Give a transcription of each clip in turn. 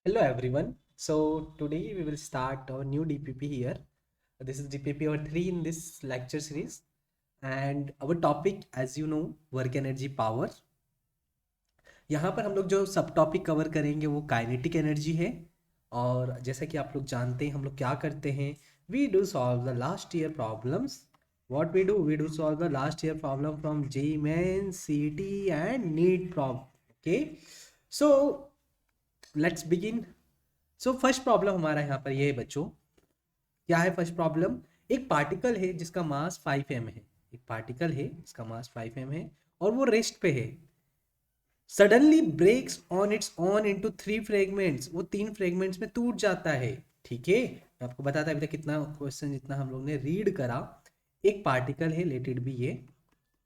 Hello everyone. So today we will start our new DPP here. This is DPP our 3 in this lecture series and our topic as you know work energy power. यहाँ पर हम लोग जो सब topic cover करेंगे वो kinetic energy है। और जैसा कि आप लोग जानते हैं हम लोग क्या करते हैं, we do solve the last year problems. What we do solve the last year problem from JEE Mains, CET and NEET problem. Okay, so let's begin. So first problem हमारा यहाँ पर ये है बच्चों। क्या है फर्स्ट प्रॉब्लम? एक particle है जिसका मास 5m है। एक पार्टिकल है जिसका मास 5m है और वो रेस्ट पे है। Suddenly breaks on it's on into 3 fragments. वो 3 फ्रेगमेंट्स में टूट जाता है। ठीक है, मैं आपको बताता अभी तक कितना क्वेश्चन जितना हम लोग ने रीड करा। एक पार्टिकल है, लेट इट बी, ये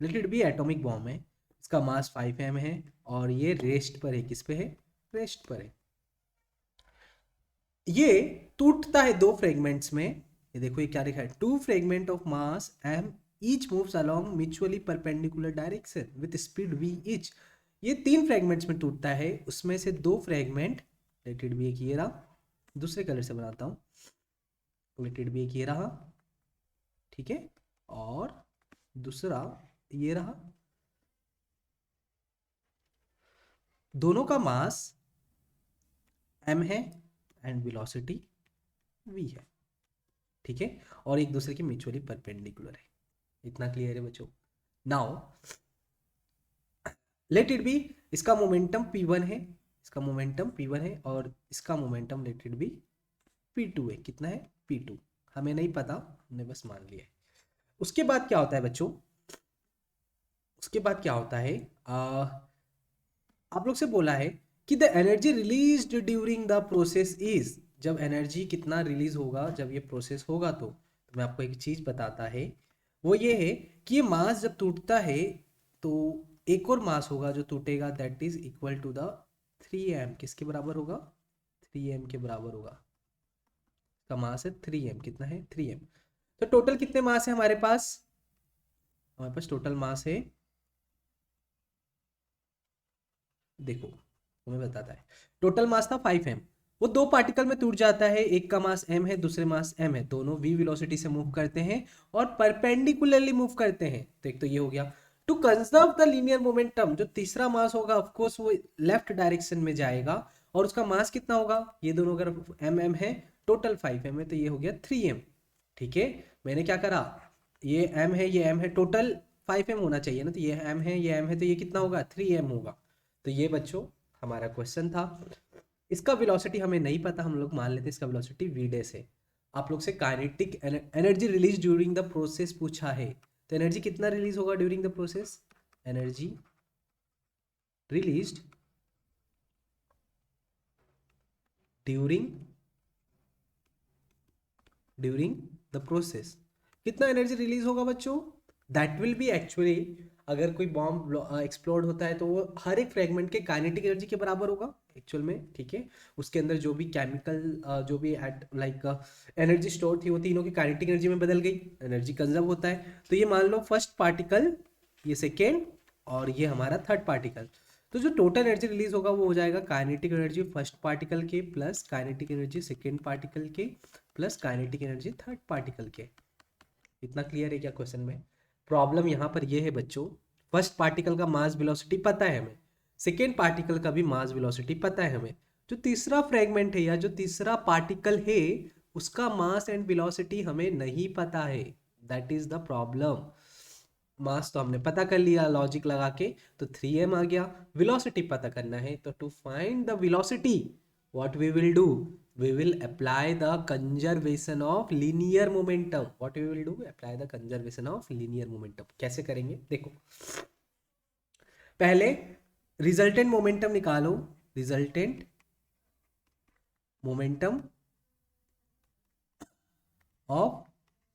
late it B atomic bomb है। इसका मास 5m है और ये रेस्ट पर है। किस पे है? रेस्ट पर है। ये टूटता है 2 फ्रेगमेंट्स में। ये देखो ये क्या लिखा है, 2 fragment of mass M each moves along mutually perpendicular direction with speed V each. ये 3 फ्रेगमेंट्स में टूटता है, उसमें से 2 फ्रेगमेंट, लेट इट बी, एक ये रहा, दूसरे कलर से बनाता हूँ, लेट इट बी, एक ये रहा, ठीक है, और दूसरा ये रहा। दोनों का मास m है एंड वेलोसिटी v है। ठीक है, और एक दूसरे के म्यूचुअली परपेंडिकुलर है। इतना क्लियर है बच्चों? नाउ लेट इट बी, इसका मोमेंटम p1 है, इसका मोमेंटम p1 है और इसका momentum late it B p2 है। कितना है? p2। हमें नहीं पता, हमने बस मान लिया है। उसके बाद क्या होता है बच्चों? उसके बाद क्या होता है, आप लोग से बोला है कि the energy release during the process is. जब एनर्जी कितना रिलीज होगा जब ये प्रोसेस होगा तो मैं आपको एक चीज बताता है, वो ये है कि ये मास जब टूटता है तो एक और मास होगा जो टूटेगा, that is equal to the 3m। किसके बराबर होगा? 3m के बराबर होगा। का मास है 3m। कितना है? 3m। तो टोटल कितने मास है हमारे पास? हमारे पास टोटल मास है, देखो तुम्हें बताता है, टोटल मास था 5m। वो 2 पार्टिकल में टूट जाता है, एक का मास m है, दूसरे मास m है, दोनों v वेलोसिटी से मूव करते हैं और परपेंडिकुलरली मूव करते हैं। तो एक तो ये हो गया। To conserve the linear momentum, जो तीसरा मास होगा ऑफ कोर्स वो लेफ्ट डायरेक्शन में जाएगा और उसका मास कितना होगा? ये दोनों अगर m है, टोटल 5m है, तो ये हो गया 3m। ठीक है, मैंने क्या करा, ये m है ये m है, टोटल 5m होना चाहिए ना, तो ये m है ये m है, तो ये कितना होगा? 3m होगा। तो ये बच्चों हमारा क्वेश्चन था। इसका वेलोसिटी हमें नहीं पता, हम लोग मान लेते हैं इसका वेलोसिटी v डैश है। आप लोग से kinetic energy release during the process पूछा है, तो एनर्जी कितना रिलीज होगा during the process? Energy released during during the process, कितना एनर्जी रिलीज होगा बच्चों? दैट विल बी एक्चुअली, अगर कोई बॉम्ब एक्सप्लोड होता है तो वो हर एक फ्रेगमेंट के काइनेटिक एनर्जी के बराबर होगा एक्चुअल में। ठीक है, उसके अंदर जो भी केमिकल जो भी लाइक एनर्जी स्टोर थी वो तीनों की काइनेटिक एनर्जी में बदल गई, एनर्जी कंजर्व होता है। तो ये मान लो फर्स्ट पार्टिकल, ये सेकेंड, और ये हमारा थर्ड पार्टिकल। तो जो टोटल एनर्जी रिलीज होगा वो हो जाएगा काइनेटिक एनर्जी फर्स्ट पार्टिकल के plus kinetic energy second particle के plus kinetic energy third particle के। इतना क्लियर है क्या क्वेश्चन में? प्रॉब्लम यहाँ पर ये है बच्चों, फर्स्ट पार्टिकल का मास वेलोसिटी पता है हमें, सेकेंड पार्टिकल का भी मास वेलोसिटी पता है हमें, जो तीसरा फ्रेगमेंट है या जो तीसरा पार्टिकल है उसका मास एंड वेलोसिटी हमें नहीं पता है। That is the problem. Mass तो हमने पता कर लिया लॉजिक लगा के, तो 3m आ गया। वेलोसिटी पता करना है, तो to find the velocity what we will do, we will apply the conservation of linear momentum। what we will do, apply the conservation of linear momentum। कैसे करेंगे देखो, पहले रिजल्टेंट मोमेंटम निकालो, resultant momentum of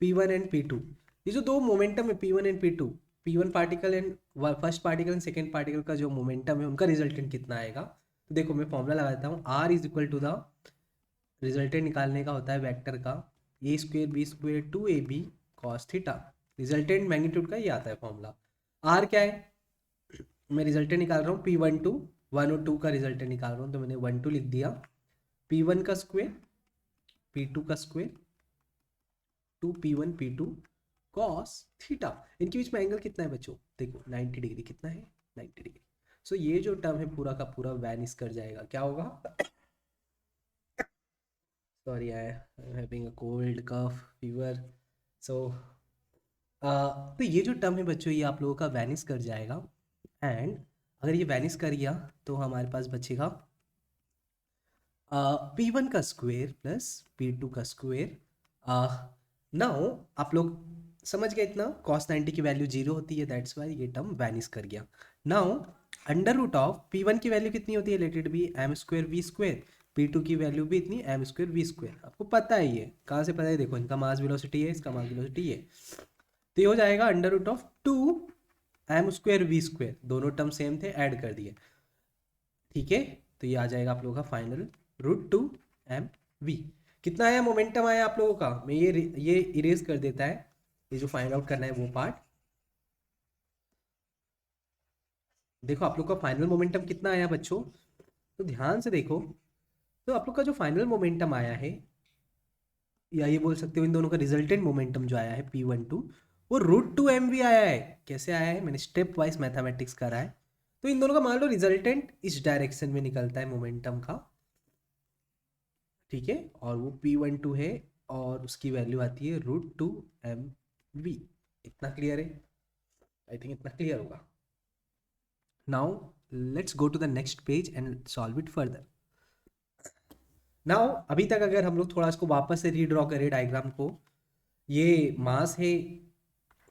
p1 and p2। ये जो दो momentum है p1 and p2, p1 particle and first particle and second particle का जो मोमेंटम है उनका रिजल्टेंट कितना आएगा। तो देखो मैं फॉर्मूला लगाता हूँ, r is equal to the, resultant निकालने का होता है वेक्टर का, a square b square two a b cos theta. Resultant magnitude का ये आता है फॉर्मूला। आर क्या है, मैं रिजल्टेंट निकाल रहा हूँ P12, 1 और 2 का रिजल्टेंट निकाल रहा हूँ, तो मैंने 1 2 लिख दिया, P1 का स्क्वायर P2 का square 2P1 P2 cos theta. इनके बीच में एंगल कितना है बच्चों, देखो 90 डिग्री, कितना है 90 डिग्री। सो ये जो टर्म है पूरा का पूरा वैनिश कर जाएगा, क्या होगा, sorry I am having a cold cough fever. So तो ये जो टर्म है बच्चों ये आप लोगों का वैनिश कर जाएगा। एंड अगर ये वैनिश कर गया तो हमारे पास बचेगा P1 का स्क्वायर प्लस P2 का स्क्वायर। नाउ आप लोग समझ गए इतना, cos 90 की वैल्यू 0 होती है, दैट्स वाई ये टर्म वैनिश कर गया। Now under root of P1 की वैल्यू कितनी होती है, let it be M square V square, P2 की वैल्यू भी इतनी एम स्क्वायर वी स्क्वायर। आपको पता है ये कहाँ से पता है, देखो इनका मास वेलोसिटी है, इसका मास वेलोसिटी है, तो ये हो जाएगा under root of 2 M square V square, दोनों टर्म सेम थे ऐड कर दिए, ठीक है। तो ये आ जाएगा आप लोगों का फाइनल √2 mv। कितना आया मोमेंटम आया आप लोगों का, मैं ये इरेज कर देता है, ये जो फाइंड आउट करना है वो पार्ट। देखो आप लोग का फाइनल मोमेंटम कितना आया बच्चों, तो ध्यान से देखो, तो आप लोग का जो फाइनल मोमेंटम आया है, या ये बोल सकते हो इन दोनों का रिजल्टेंट मोमेंटम जो आया है P12 वो √2 mv आया है। कैसे आया है, मैंने स्टेप वाइज मैथमेटिक्स करा है। तो इन दोनों का मान लो रिजल्टेंट इस डायरेक्शन में निकलता है मोमेंटम का, ठीक है, और वो P12 है और उसकी वैल्यू आती है √2 mv। इतना क्लियर है, आई थिंक इतना क्लियर होगा। Now let's go to the next page and solve it further. Now अभी तक अगर हम लोग थोड़ा इसको वापस से रीड्रॉ करें डायग्राम को, ये मास है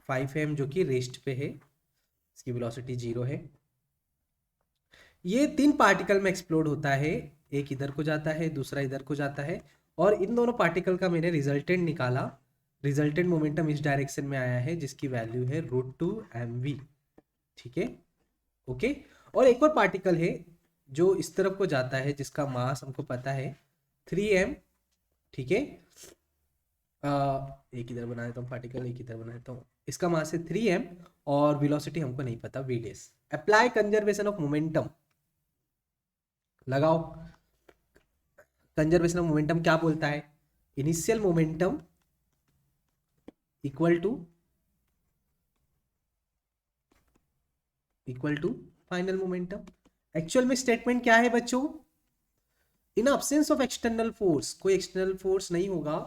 5m जो कि रेस्ट पे है, इसकी वेलोसिटी 0 है। ये 3 पार्टिकल में एक्सप्लोड होता है, एक इधर को जाता है दूसरा इधर को जाता है, और इन दोनों पार्टिकल का मैंने रिजल्टेंट निकाला। रिजल्टेंट मोमेंटम इस डायरेक्शन में आया है जिसकी वैल्यू है √2 mv, ठीक है, ओके। और एक और पार्टिकल है जो इस तरफ को जाता है जिसका मास हमको पता है 3m, ठीक है। एक इधर बना देता हूँ पार्टिकल, एक इधर बना देता हूँ, इसका मास है 3m और वेलोसिटी हमको नहीं पता v डेस। अप्लाई कंजर्वेशन ऑफ मोमेंटम, लगाओ। कंजर्वेशन ऑफ मोमेंटम क्या बोलता है, initial momentum equal to final momentum. Actual में स्टेटमेंट क्या है बच्चों, in absence of external force, कोई एक्सटर्नल फोर्स नहीं होगा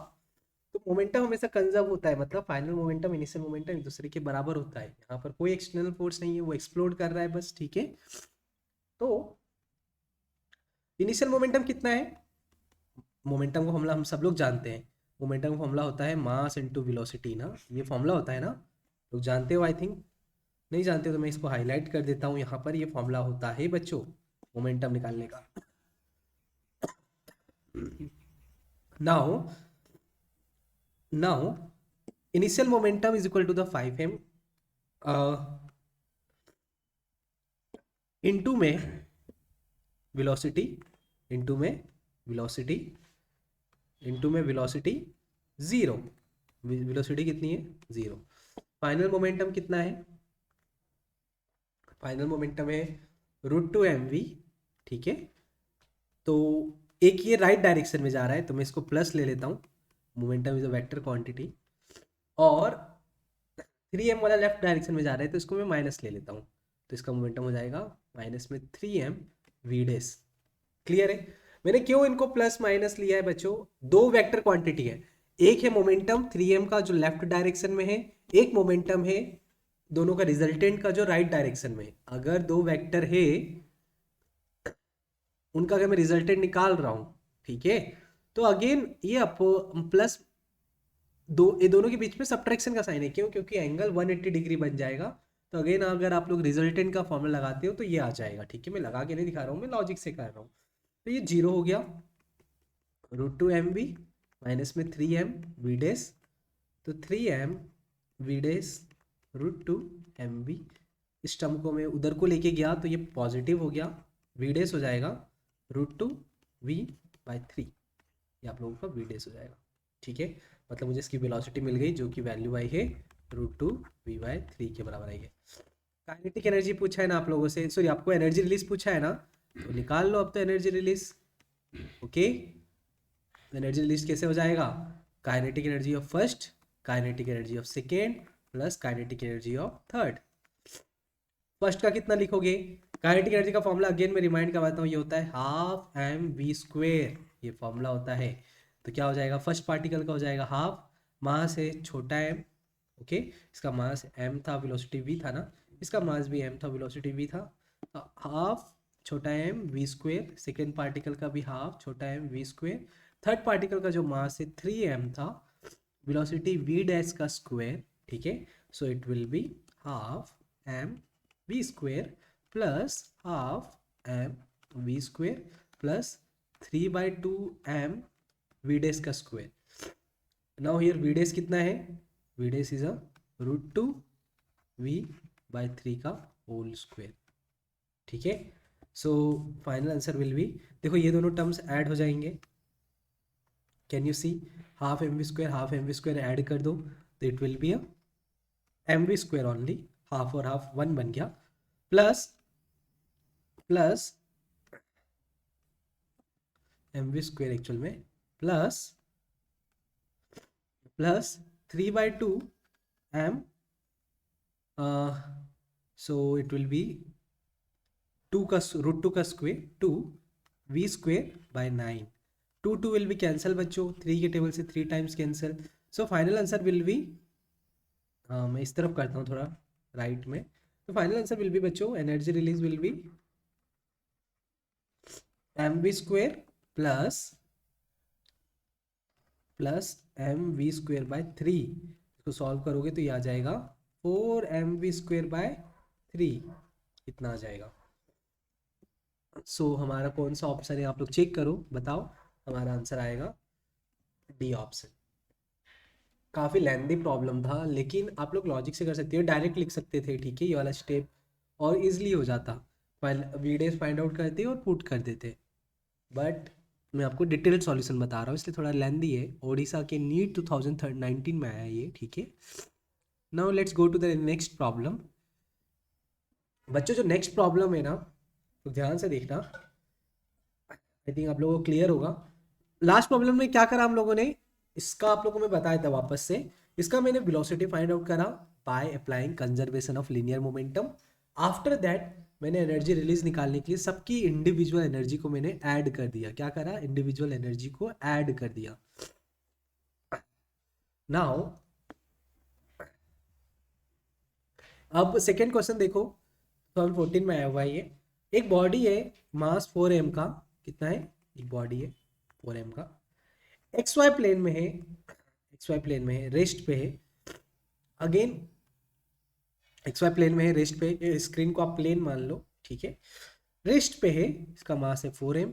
तो मोमेंटम हमेशा कंजर्व होता है, मतलब फाइनल मोमेंटम इनिशियल मोमेंटम एक दूसरे के बराबर होता है। यहाँ पर कोई एक्सटर्नल फोर्स नहीं है, वो एक्सप्लोड कर रहा है बस, ठीक है। तो इनिशियल मोमेंटम कितना है, मोमेंटम को फॉर्मूला हम सब लोग जानते हैं, मोमेंटम का फॉर्मूला होता है मास इनटू वेलोसिटी ना, ये फॉर्मूला होता है ना, लोग जानते हो आई थिंक, नहीं जानते तो मैं इसको हाईलाइट कर देता हूँ यहाँ पर, ये फॉर्मूला होता है बच्चों मोमेंटम निकालने का। Now initial momentum is equal to the 5m into में वेलोसिटी, इनटू में वेलोसिटी 0, वेलोसिटी कितनी है 0। फाइनल मोमेंटम कितना है, फाइनल मोमेंटम है √2 mv, ठीक है। तो एक ये राइट डायरेक्शन में जा रहा है तो मैं इसको प्लस ले लेता हूँ, momentum is a vector quantity, और 3m वाला लेफ्ट डायरेक्शन में जा रहा है तो इसको मैं माइनस ले लेता हूँ, तो इसका मोमेंटम हो जाएगा माइनस में 3mv डेस। क्लियर है, मैंने क्यों इनको प्लस माइनस लिया है बच्चों, दो वेक्टर क्वांटिटी है, एक है मोमेंटम 3m का जो लेफ्ट डायरेक्शन में है, एक मोमेंटम है दोनों का रिजल्टेंट का जो राइट डायरेक्शन में। अगर दो वेक्टर है उनका अगर मैं रिजल्टेंट निकाल रहा हूं, ठीक है, तो अगेन ये प्लस ये दोनों के बीच में सब्ट्रैक्शन का साइन है, क्यों, क्योंकि एंगल 180 डिग्री बन जाएगा। तो अगेन अगर आप लोग रिजल्टेंट का फॉर्मूला लगाते हो तो ये आ जाएगा, ठीक है, मैं लगा के नहीं दिखा रहा हूँ, मैं लॉजिक से कर रहा हूँ। तो ये 0 हो गया, √2 mv माइनस में 3mv डेस, तो 3mv डेस √2 mv। इस टर्म को मैं उधर को लेके गया तो ये पॉजिटिव हो गया, v डेस हो जाएगा √2v/3, ये आप लोगों का v डेस हो जाएगा, ठीक है। मतलब मुझे इसकी वेलोसिटी मिल गई जो कि वैल्यू आई है √2v/3 के बराबर आई है। काइनेटिक एनर्जी पूछा है ना आप लोगों से, सॉरी आपको एनर्जी रिलीज पूछा है ना, तो निकाल लो अब तो energy release, okay. Energy release कैसे हो जाएगा, kinetic energy of first, kinetic energy of second plus kinetic energy of third. First का कितना लिखोगे, काइनेटिक एनर्जी का फॉर्मूला अगेन मैं रिमाइंड करवाता हूँ, ये होता है हाफ एम वी स्क्वेयर, ये फॉर्मूला होता है। तो क्या हो जाएगा, फर्स्ट पार्टिकल का हो जाएगा हाफ, मास है छोटा एम, ओके, इसका मास एम था, वेलोसिटी वी था ना, इसका मास भी एम था, वेलोसिटी वी था, तो हाफ छोटा m v square, second particle का भी हाफ छोटा m v square, third particle का जो मास है 3m था, वेलोसिटी वी डैश का स्क्वायर, ठीक है, so it will be half m v square plus half m v square plus 3/2m v dash का square. Now here v dash कितना है, वी डैश इज √2 v/3 का whole square, ठीक है। So final answer will be, देखो ये दोनों terms add हो जाएंगे, can you see, half m we square half m we square add कर दो तो it will be M we square only, half और हाफ 1 बन गया, plus plus M we square actual में plus plus 3/2m, so it will be 2 का √2 का square 2 v square by 9, 2 will be cancel बच्चों, 3 के टेबल से 3 times cancel, so final answer will be, मैं इस तरफ करता हूँ थोड़ा राइट में, तो फाइनल आंसर विल बी बच्चों, energy release will be M we square plus plus M we square by 3, इसको सॉल्व करोगे तो ये आ जाएगा 4mv²/3, इतना आ जाएगा। सो हमारा कौन सा ऑप्शन है आप लोग चेक करो, बताओ, हमारा आंसर आएगा डी ऑप्शन। काफ़ी लेंदी प्रॉब्लम था, लेकिन आप लोग लॉजिक से कर सकते हो, डायरेक्ट लिख सकते थे, ठीक है, ये वाला स्टेप और इजीली हो जाता, वीडियोस फाइंड आउट करते और पुट कर देते, बट मैं आपको डिटेल्ड सॉल्यूशन बता रहा हूँ इसलिए थोड़ा लेंदी है। ओडिशा के नीट 2019 में आया ये, ठीक है। Now let's go to the next problem. बच्चों जो नेक्स्ट प्रॉब्लम है ना, तो ध्यान से देखना, आई थिंक आप लोगों को क्लियर होगा। लास्ट प्रॉब्लम में क्या करा हम लोगों ने, इसका आप लोगों को मैं बताया था वापस से, इसका मैंने वेलोसिटी फाइंड आउट करा by applying conservation of linear momentum. After that मैंने एनर्जी रिलीज निकालने के लिए सबकी इंडिविजुअल एनर्जी को मैंने ऐड कर दिया, क्या करा, इंडिविजुअल एनर्जी को ऐड कर दिया। नाउ अब सेकेंड क्वेश्चन देखो, 2014 में आया हुआ है ये, एक बॉडी है मास 4m का, कितना है, एक बॉडी है 4m का, एक्स वाई प्लेन में है, एक्स वाई प्लेन में है, रेस्ट पे है, अगेन एक्स वाई प्लेन में है, रेस्ट पे, स्क्रीन को आप प्लेन मान लो, ठीक है, रेस्ट पे है, इसका मास है 4m,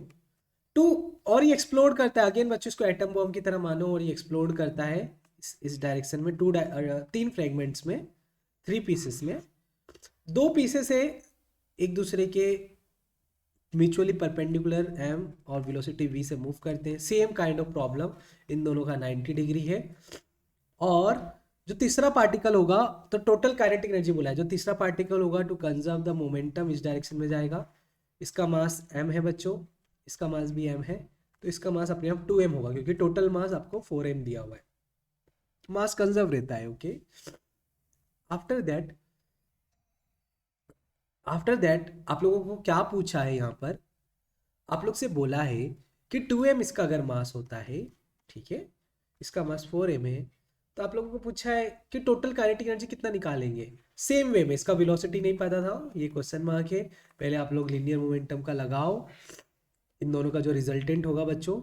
टू, और ये एक्सप्लोड करता है, अगेन बच्चों इसको एटम बॉम्ब की तरह मानो, और ये एक्सप्लोड करता है इस डायरेक्शन में, 3 फ्रेगमेंट्स में, 3 पीसेस में, 2 पीसेस है एक दूसरे के म्यूचुअली परपेंडिकुलर एम और वेलोसिटी v से मूव करते हैं, सेम काइंड ऑफ प्रॉब्लम, इन दोनों का 90 डिग्री है, और जो तीसरा पार्टिकल होगा, तो टोटल काइनेटिक एनर्जी बोला है, जो तीसरा पार्टिकल होगा टू कंजर्व द मोमेंटम इस डायरेक्शन में जाएगा, इसका मास m है बच्चों, इसका मास भी m है, तो इसका मास अपने आप 2m होगा, क्योंकि टोटल मास आपको 4m दिया हुआ है, मास कंजर्व रहता है, ओके। आफ्टर दैट आप लोगों को क्या पूछा है यहाँ पर, आप लोग से बोला है कि 2m इसका अगर मास होता है, ठीक है, इसका मास 4m है, तो आप लोगों को पूछा है कि टोटल काइनेटिक एनर्जी कितना निकालेंगे। सेम वे में, इसका वेलोसिटी नहीं पता था, ये क्वेश्चन मार्क है, पहले आप लोग लीनियर मोमेंटम का लगाओ, इन दोनों का जो रिजल्टेंट होगा बच्चों,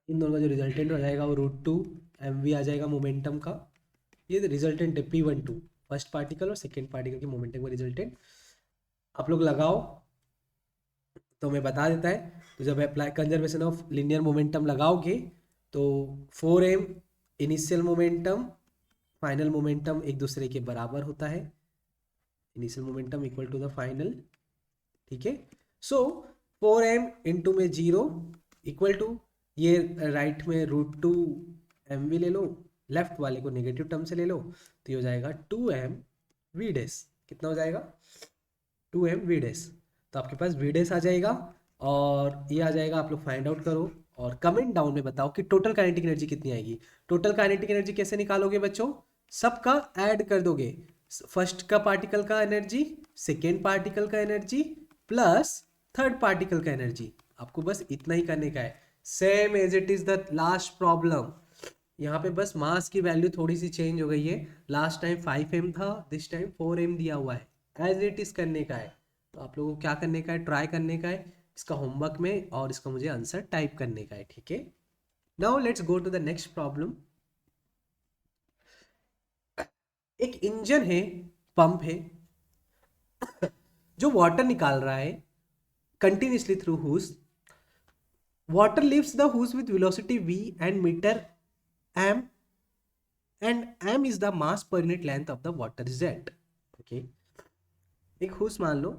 इन दोनों का जो रिजल्टेंट हो जाएगा वो √2mv आ जाएगा मोमेंटम का, ये रिजल्टेंट है P12, फर्स्ट पार्टिकल और सेकेंड पार्टिकल के मोमेंटम का रिजल्टेंट, आप लोग लगाओ तो मैं बता देता है। तो जब apply conservation of linear momentum लगाओगे तो 4m initial momentum final momentum एक दूसरे के बराबर होता है, initial momentum equal to the final, ठीक है। सो 4m इंटू में 0 इक्वल टू, ये राइट में √2mv ले लो, लेफ्ट वाले को नेगेटिव टर्म से ले लो, तो ये हो जाएगा 2mv डैश, कितना हो जाएगा 2mv डैश, तो आपके पास v डैश आ जाएगा, और ये आ जाएगा, आप लोग फाइंड आउट करो, और कमेंट डाउन में बताओ कि टोटल काइनेटिक एनर्जी कितनी आएगी। टोटल काइनेटिक एनर्जी कैसे निकालोगे बच्चों, सबका ऐड कर दोगे, फर्स्ट का पार्टिकल का एनर्जी, सेकेंड पार्टिकल का एनर्जी प्लस थर्ड पार्टिकल का एनर्जी, आपको बस इतना ही करने का है, same as it is the last problem. यहाँ पे बस मास की वैल्यू थोड़ी सी चेंज हो गई है, लास्ट टाइम 5m था, दिस टाइम 4m दिया हुआ है, एज इट इज करने का है। तो आप लोगों को क्या करने का है, ट्राई करने का है इसका होमवर्क में, और इसका मुझे आंसर टाइप करने का है, ठीक है। Now let's go to the next problem. एक इंजन है, पंप है, जो वाटर निकाल रहा है continuously through whose, water leaves the hose with velocity v and meter m, and m is the mass per unit length of the water jet. Okay, एक hose मान लो,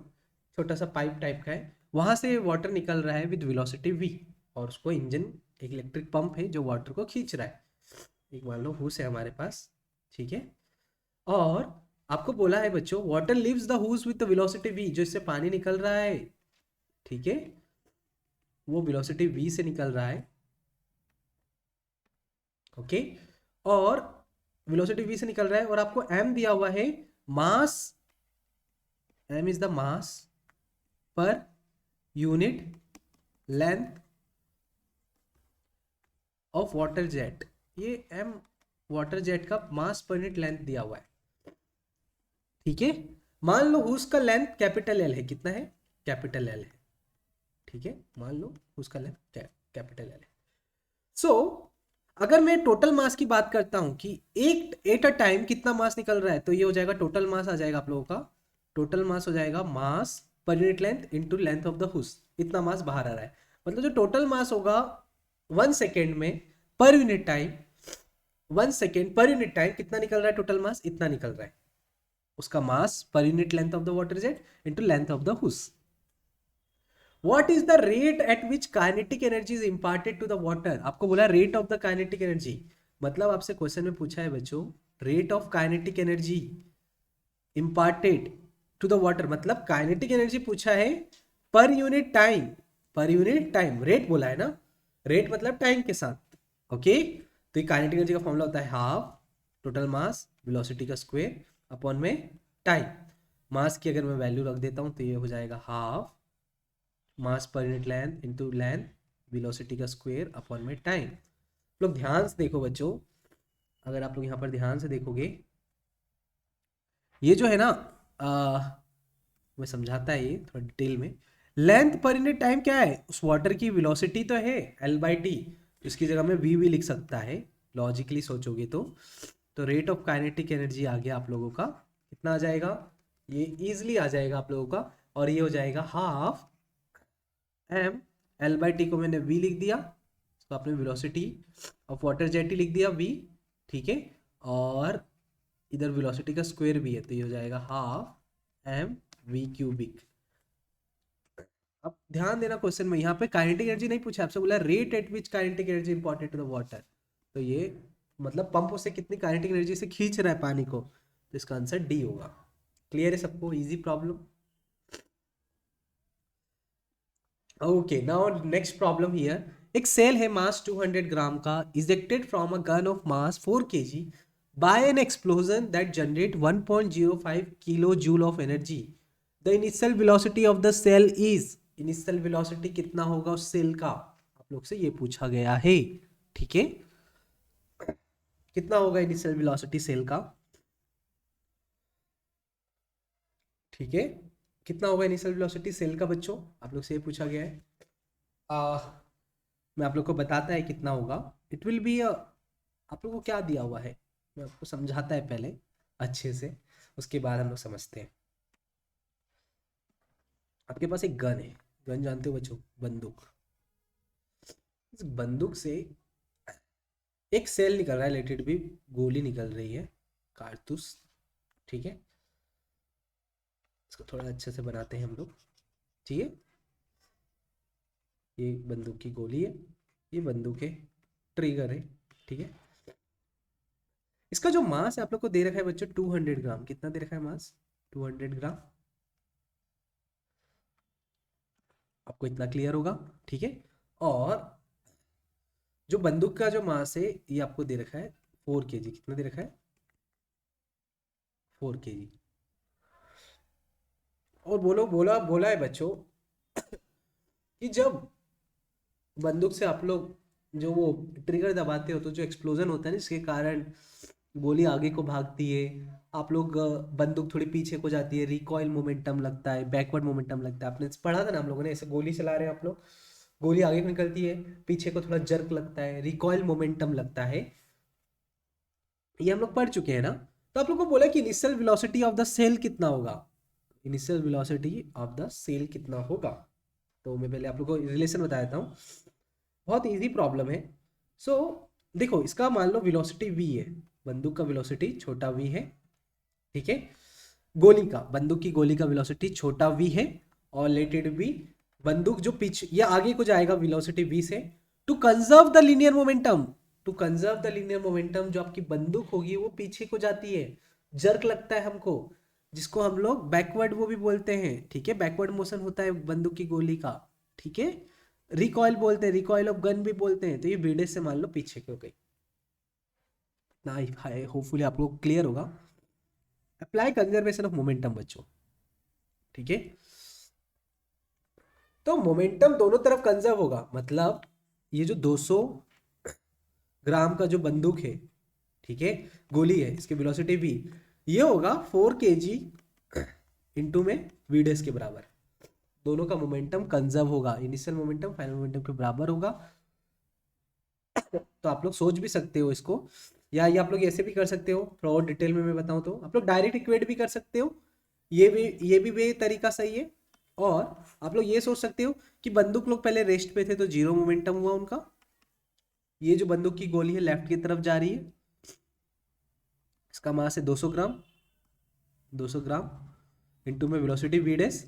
छोटा सा पाइप टाइप का है, वहां से वाटर निकल रहा है विद वेलोसिटी v, और उसको इंजन, एक इलेक्ट्रिक पंप है जो वाटर को खींच रहा है। एक मान लो hose है हमारे पास, ठीक है, और आपको बोला है बच्चों water leaves the hose with the velocity v, जो इससे पानी निकल रहा है, ठीक है, वो वेलोसिटी v से निकल रहा है, ओके, और वेलोसिटी v से निकल रहा है, और आपको m दिया हुआ है, मास, m इज द मास पर unit length of water jet, ये m वाटर जेट का मास पर यूनिट लेंथ दिया हुआ है, ठीक है। मान लो उसका लेंथ कैपिटल एल है, कितना है, कैपिटल एल है, ठीक है, मान लो उसका लेंथ कैपिटल एल है। सो अगर मैं टोटल मास की बात करता हूं कि एक एट अ टाइम कितना मास निकल रहा है, तो ये हो जाएगा टोटल मास, आ जाएगा आप लोगों का टोटल मास हो जाएगा मास पर unit length into length of the hose, इतना मास बाहर आ रहा है, मतलब जो टोटल मास होगा 1 सेकेंड में per unit time, 1 second per unit time कितना निकल रहा है, टोटल मास इतना निकल रहा है, उसका मास पर unit length of the water jet into length of the hose. What is the rate at which kinetic energy is imparted to the water? आपको बोला rate of the kinetic energy, मतलब आपसे क्वेश्चन में पूछा है बच्चों rate of kinetic energy imparted to the water, मतलब kinetic energy पूछा है per unit time, per unit time, rate बोला है ना, रेट मतलब टाइम के साथ, ओके। तो ये काइनेटिक एनर्जी का फॉर्मूला होता है हाफ टोटल मास वेलोसिटी का स्क्वायर अपॉन में टाइम। मास की अगर मैं वैल्यू रख देता हूँ तो ये हो जाएगा हाफ मास पर unit length into length velocity का स्क्वायर अपॉन में टाइम। लोग ध्यान से देखो बच्चों, अगर आप लोग यहाँ पर ध्यान से देखोगे, ये जो है ना, मैं समझाता है ये थोड़ा डिटेल में, लेंथ पर यूनिट टाइम क्या है, उस वाटर की वेलोसिटी तो है L/T, इसकी जगह में V भी लिख सकता है लॉजिकली सोचोगे तो रेट ऑफ काइनेटिक एनर्जी आ गया आप लोगों का, कितना आ जाएगा, ये इजिली आ जाएगा आप लोगों का, और ये हो जाएगा हाफ m, L/T को मैंने v लिख दिया, तो आपने वेलोसिटी ऑफ वाटर जेट ही लिख दिया v, ठीक है, और इधर वेलोसिटी का स्क्वायर भी है, तो ये हो जाएगा हाफ m v क्यूबिक। अब ध्यान देना क्वेश्चन में, यहाँ पे काइनेटिक एनर्जी नहीं पूछा, आपसे बोला rate at which kinetic energy important to the water, तो ये मतलब पंप उससे कितनी काइनेटिक एनर्जी से खींच रहा है पानी को, तो इसका आंसर डी होगा। क्लियर है सबको, easy problem. Okay, now next problem here, एक सेल है मास 200 ग्राम का, ejected from a gun of mass 4 kg by an explosion that generate 1.05 kilo joule of energy, the initial velocity of the shell is, initial velocity कितना होगा उस cell का, आप लोग से ये पूछा गया है, ठीक है, कितना होगा इनिशियल वेलोसिटी सेल का, ठीक है, कितना होगा इनिशियल वेलोसिटी सेल का बच्चों, आप लोग से ये पूछा गया है। मैं आप लोग को बताता है कितना होगा, इट विल बी, आप लोग को क्या दिया हुआ है, मैं आपको समझाता है पहले अच्छे से, उसके बाद हम लोग समझते हैं। आपके पास एक गन है, गन जानते हो बच्चों, बंदूक, इस बंदूक से एक सेल निकल रहा है, लेट इट बी, गोली निकल रही है, कारतूस, ठीक है, इसको थोड़ा अच्छे से बनाते हैं हम लोग, ठीक है, ये बंदूक की गोली है, ये बंदूक के ट्रिगर है, ठीक है, इसका जो मास है आप लोग को दे रखा है बच्चों 200 ग्राम, कितना दे रखा है मास, 200 ग्राम, आपको इतना क्लियर होगा, ठीक है, और जो बंदूक का जो मास है ये आपको दे रखा है 4 kg। कितना दे रखा है? 4 kg। और बोलो बोला बोला है बच्चों कि जब बंदूक से आप लोग जो वो ट्रिगर दबाते हो तो जो एक्सप्लोजन होता है ना, इसके कारण गोली आगे को भागती है। आप लोग बंदूक थोड़ी पीछे को जाती है, रिकॉइल मोमेंटम लगता है, बैकवर्ड मोमेंटम लगता है। आपने पढ़ा था ना हम लोगों ने, ऐसे गोली चला रहे हैं आप लोग, गोली आगे को निकलती है, पीछे को थोड़ा जर्क लगता है, रिकॉइल मोमेंटम लगता है। ये हम लोग पढ़ चुके हैं ना। तो आप लोग को बोला कि initial velocity of the shell कितना होगा। Initial velocity of the shell कितना होगा, तो मैं पहले आप लोग को रिलेशन बता देता हूँ। बहुत इजी प्रॉब्लम है। सो देखो, इसका मान लो वेलोसिटी v है, बंदूक का वेलोसिटी छोटा v है, ठीक है। गोली का, बंदूक की गोली का वेलोसिटी छोटा v है, और लेट इट बी बंदूक जो पीछे या आगे को जाएगा वेलोसिटी v से, to conserve the linear momentum. To conserve the linear momentum, जो आपकी बंदूक होगी वो पीछे को जाती है, जर्क लगता है हमको, जिसको हम लोग बैकवर्ड वो भी बोलते हैं, ठीक है। बैकवर्ड मोशन होता है बंदूक की गोली का, ठीक है। रिकॉइल बोलते हैं, रिकॉइल ऑफ गन भी बोलते हैं। तो ये बीडे से मान लो पीछे को गई ना। होपफुली आप लोग क्लियर होगा। अप्लाई कंजर्वेशन ऑफ मोमेंटम बच्चों, ठीक है। तो मोमेंटम दोनों तरफ कंजर्व होगा, मतलब ये जो 200 ग्राम का जो बंदूक है, ठीक है, गोली है, इसकी वेलोसिटी भी ये होगा 4 kg इंटू में वीडेस के बराबर। दोनों का मोमेंटम कंजर्व होगा, इनिशियल मोमेंटम फाइनल मोमेंटम के बराबर होगा। तो आप लोग सोच भी सकते हो इसको, या ये आप लोग ऐसे भी कर सकते हो, थोड़ा और डिटेल में मैं बताऊं तो आप लोग डायरेक्ट इक्वेट भी कर सकते हो। ये भी तरीका सही है। और आप लोग ये सोच सकते हो कि बंदूक लोग पहले रेस्ट पे थे तो जीरो मोमेंटम हुआ उनका। ये जो बंदूक की गोली है लेफ्ट की तरफ जा रही है, इसका मास है 200 ग्राम, 200 ग्राम इंटू में वेलोसिटी वी डैश,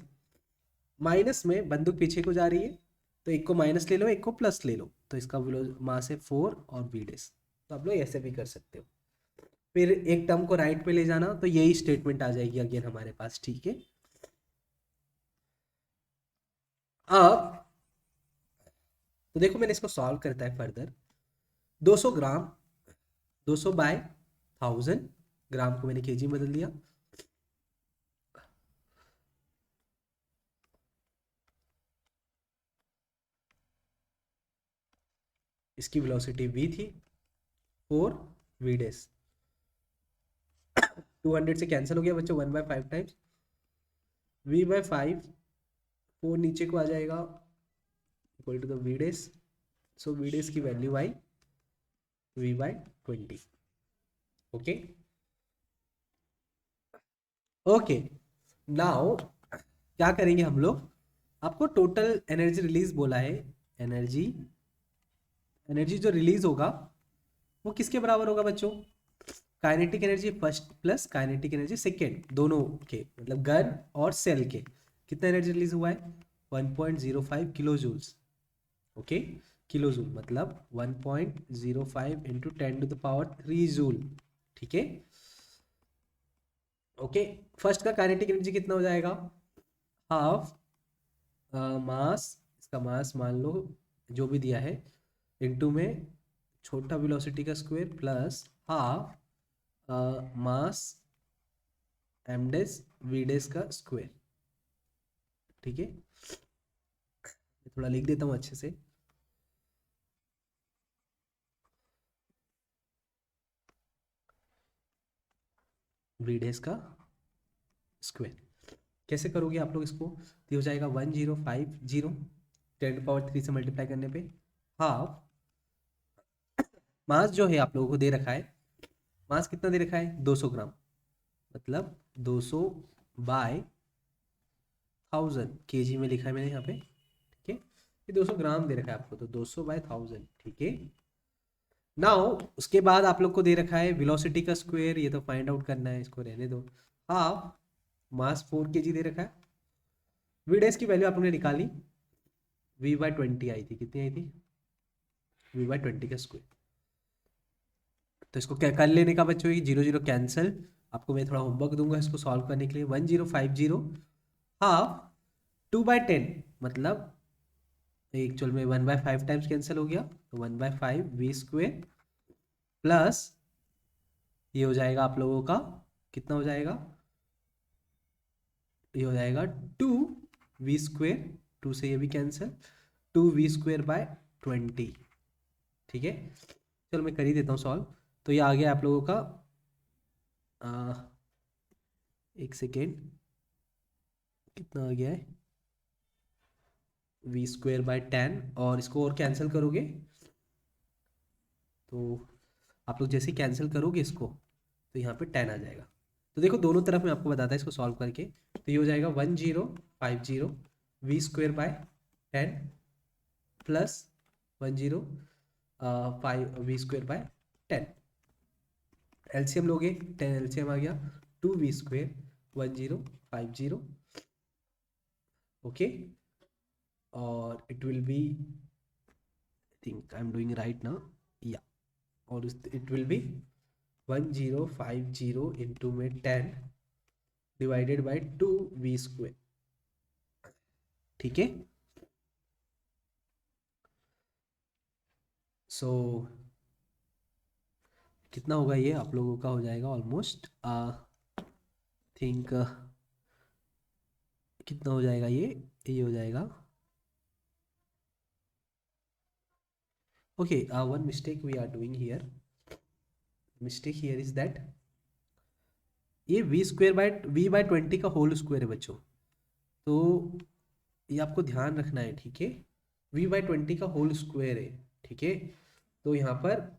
माइनस में बंदूक पीछे को जा रही है, तो एक को माइनस ले लो, एक को प्लस ले लो, तो इसका मास है 4 और वी डैश। तो आप लोग ऐसे भी कर सकते हो। फिर एक टर्म को राइट पे ले जाना, तो यही स्टेटमेंट आ जाएगी अगेन हमारे पास, ठीक है। अब तो देखो मैंने इसको सॉल्व करता है फर्दर। 200 ग्राम, 200 बाय 1000, ग्राम को मैंने केजी में बदल दिया। इसकी वेलोसिटी v थी 4 v डैश। 200 से कैंसिल हो गया बच्चों, 1/5 टाइम्स v/5, 4 नीचे को आ जाएगा, equal to the v dash. So v dash की वैल्यू आई v/20। ओके ओके, नाउ क्या करेंगे हम लोग, आपको टोटल एनर्जी रिलीज बोला है। एनर्जी एनर्जी जो रिलीज होगा वो किसके बराबर होगा बच्चों? Kinetic energy first plus kinetic energy second, दोनों के, मतलब गन और सेल के। कितना एनर्जी रिलीज हुआ है? 1.05 kilo joules. Okay, kilo joule मतलब 1.05 इंटू 10⁻³ जूल, ठीक है। ओके, फर्स्ट का काइनेटिक एनर्जी कितना हो जाएगा? हाफ मास, इसका मास मान लो जो भी दिया है, इंटू में छोटा वेलोसिटी का square plus half mass m dash v dash का स्क्वायर, ठीक है। थोड़ा लिख देता हूँ अच्छे से। वी डेस का स्क्वायर कैसे करोगे आप लोग इसको? तो ये हो जाएगा 1050, 10⁻³ से मल्टीप्लाई करने पे हाफ मास जो है आप लोगों को दे रखा है, मास कितना दे रखा है? 200 ग्राम, मतलब 200 बाय 1000 केजी में लिखा है मैंने यहाँ पे, ठीक है। ये 200 ग्राम दे रखा है आपको, तो 200 बाय 1000, ठीक है। नाउ उसके बाद आप लोग को दे रखा है वेलोसिटी का स्क्वायर, ये तो फाइंड आउट करना है, इसको रहने दो। हाफ मास 4 kg दे रखा है, वी डेस की वैल्यू आपने निकाली, v/20 आई थी, कितनी आई थी? v/20 का स्क्वायर। तो इसको क्या कर लेने का बच्चों, ये 0 0 कैंसिल। आपको मैं थोड़ा होमवर्क दूंगा इसको सॉल्व करने के लिए। 1050 हाफ 2/10 मतलब एक्चुअल में 1/5 टाइम्स कैंसिल हो गया, तो 1/5 वी स्क्वेयर प्लस ये हो जाएगा आप लोगों का, कितना हो जाएगा, ये हो जाएगा 2 v स्क्वेयर, 2 से ये भी कैंसिल, 2 v स्क्वेयर/20। ठीक है, चलो मैं कर ही देता हूँ सॉल्व। तो ये आ गया आप लोगों का, एक सेकेंड, कितना आ गया है, v²/10, और इसको और कैंसिल करोगे तो आप लोग जैसे कैंसिल करोगे इसको तो यहाँ पे 10 आ जाएगा। तो देखो दोनों तरफ मैं आपको बताता है इसको सॉल्व करके, तो ये हो जाएगा 1050 v²/10 प्लस 10 5 v²/10, एलसीएम लोगे 10 एलसीएम आ गया 2 v², 1050, ओके, और it will B, think I am doing right ना, या, और इट विल बी 1050 इंटू में 10 डिवाइडेड बाई 2 v², ठीक है। सो कितना होगा ये आप लोगों का, हो जाएगा ऑलमोस्ट थिंक कितना हो जाएगा ये हो जाएगा, okay, one mistake we are doing here, mistake here is that ये v² का होल स्क्वायर है बच्चों, तो ये आपको ध्यान रखना है, ठीक है, v/20 का होल स्क्वायर है, ठीक है, तो यहाँ पर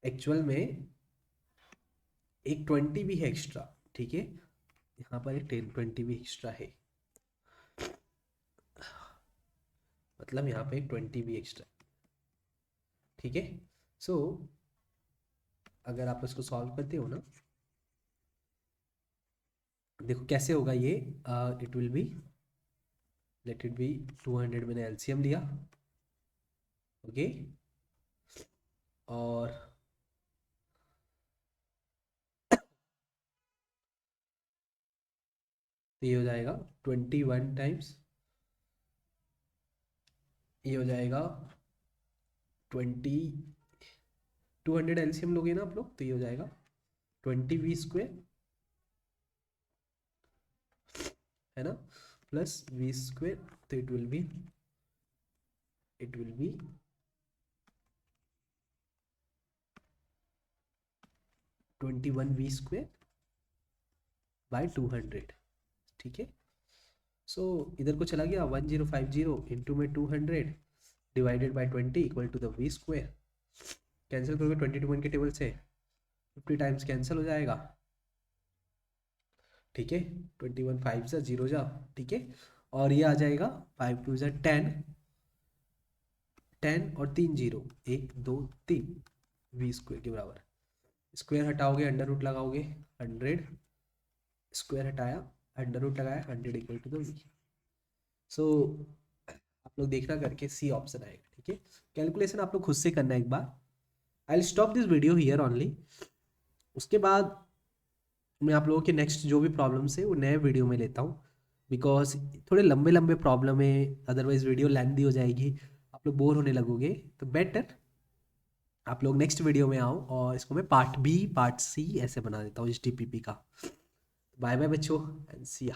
एक्चुअल में एक 20 भी है एक्स्ट्रा, ठीक है, यहाँ पर एक 20 भी एक्स्ट्रा है, मतलब यहाँ पे एक 20 भी एक्स्ट्रा, ठीक है। सो अगर आप इसको सॉल्व करते हो ना, देखो कैसे होगा ये, it will B, late it B 200, मैंने एलसीएम लिया, ओके, और तो ये हो जाएगा 21 टाइम्स, ये हो जाएगा 200 एलसीएम लोगे ना आप लोग, तो ये हो जाएगा 20 v² है ना, प्लस v², तो इट विल बी 21 v²/200, ठीक है। सो इधर को चला गया 1050 इंटू में 200 divided by 20 equal to the v², cancel करोगे 20 के टेबल से, 50 टाइम्स कैंसिल हो जाएगा, ठीक है, 21 5 जा 0 जा, ठीक है, और ये आ जाएगा 5 2 जा 10, 10 और 3 0, 1 2 3 v² के बराबर, स्क्वायर हटाओगे अंडर रूट लगाओगे 100, स्क्वायर हटाया अंडर रूट लगाया 100 इक्वल टू द v। सो आप लोग देखना करके सी ऑप्शन आएगा, ठीक है, कैलकुलेशन आप लोग खुद से करना एक बार। I will stop this video here only, उसके बाद मैं आप लोगों के नेक्स्ट जो भी प्रॉब्लम्स है वो नए वीडियो में लेता हूँ, बिकॉज थोड़े लंबे लंबे प्रॉब्लम है, अदरवाइज वीडियो लेंथी हो जाएगी, आप लोग बोर होने लगोगे, तो बेटर आप लोग नेक्स्ट वीडियो में आओ और इसको मैं पार्ट बी पार्ट सी ऐसे बना देता हूँ HTPP का। बाय बाय बच्चों एंड सी या।